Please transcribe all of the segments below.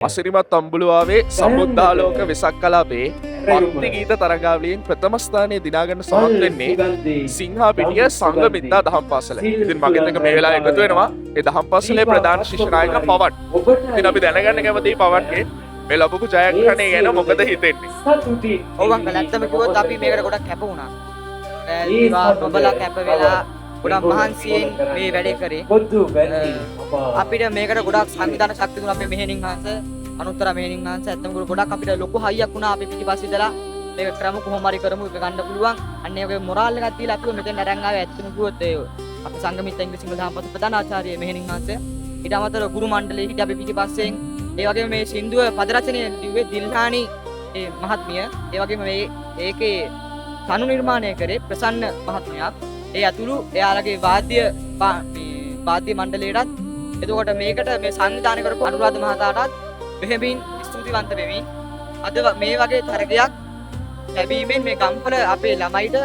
අසිරිමත් අම්බුලුවාවේ සමුද්දාලෝක වෙසක් කලාපේ පන්ති ගීත තරගාවලියෙන් ප්‍රථම ස්ථානය දිනාගන්න සමත් වෙන්නේ සිංහා පිටිය සංඝමිත්තා දහම් පාසල. ඉතින් මගෙත් එක මේ වෙලාවේ එකතු වෙනවා ඒ දහම් පාසලේ ප්‍රධාන ශිෂ්‍ය නායක පවන්. ඉතින් අපි දැනගන්න කැමතියි පවන්ගේ මේ ලැබපු ජයග්‍රහණය ගැන මොකද හිතෙන්නේ? ඔව් අංකල් ඇත්තම කිව්වොත් අපි මේකට ගොඩක් කැප වුණා. ඒවා නොබලා කැප වෙලා ගොඩක් මහන්සියෙන් මේ වැඩේ කරේ. අපිට මේකට ගොඩක් සංවිධාන ශක්තිය දුන්නා අපේ මෙහෙණින් හංස අනුත්තර මෙහෙණින් හංස ඇත්තම ගොඩක් අපිට ලොකු හයියක් වුණා අපි පිටිපස්සේ ඉඳලා මේක ක්‍රම කොහොම හරි කරමු ඒක ගන්න පුළුවන්. අන්න ඒ වගේ මොරාල් එකක් දීලා අපිව මෙතෙන් අරන් ආවේ ඇත්තම කිව්වොත් ඒ අපි සංගමිත ඉංග්‍රීසි සිංහල දහම් පාසල ප්‍රධාන ආචාර්ය මෙහෙණින් හංස ඊට අමතරව ගුරු මණ්ඩලයේ හිටිය අපි පිටිපස්සෙන් ඒ වගේම මේ සින්දුව පද රචනය ලිව්වේ දිල්හානි ඒ මහත්මිය ඒ වගේම මේ ඒකේ තනු නිර්මාණය කරේ ප්‍රසන්න මහත්මයා ඒ අතුරු එයාලගේ වාද්‍ය මණ්ඩලයටත් එතකොට මේකට මේ සංවිධානය කරපු අනුරාධ මහතාටත් මෙහෙමින් ස්තුතිවන්ත වෙමි. අද මේ වගේ තරගයක් ලැබීමෙන් මේ ගම්පල අපේ ළමයිට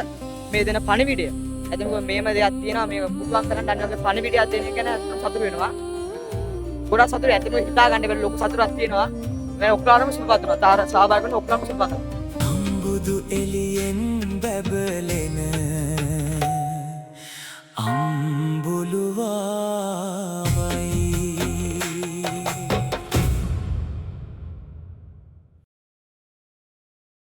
මේ දෙන පණිවිඩය. එතකොට මේම දෙයක් තියෙනවා මේක පුළුවන් තරම් අන්න වගේ පණිවිඩයක් දෙන එක ගැන සතුටු වෙනවා. ගොඩක් සතුටු ඇත්තටම හිතා ගන්න බැරි ලොකු සතුටක් තියෙනවා. මම ඔක්කොම සුබපත් වෙනවා. තාර සහභාගී වෙන ඔක්කොම සුබපත් වෙනවා. අම්බුදු එළියෙන් බබලෙන අම්බුල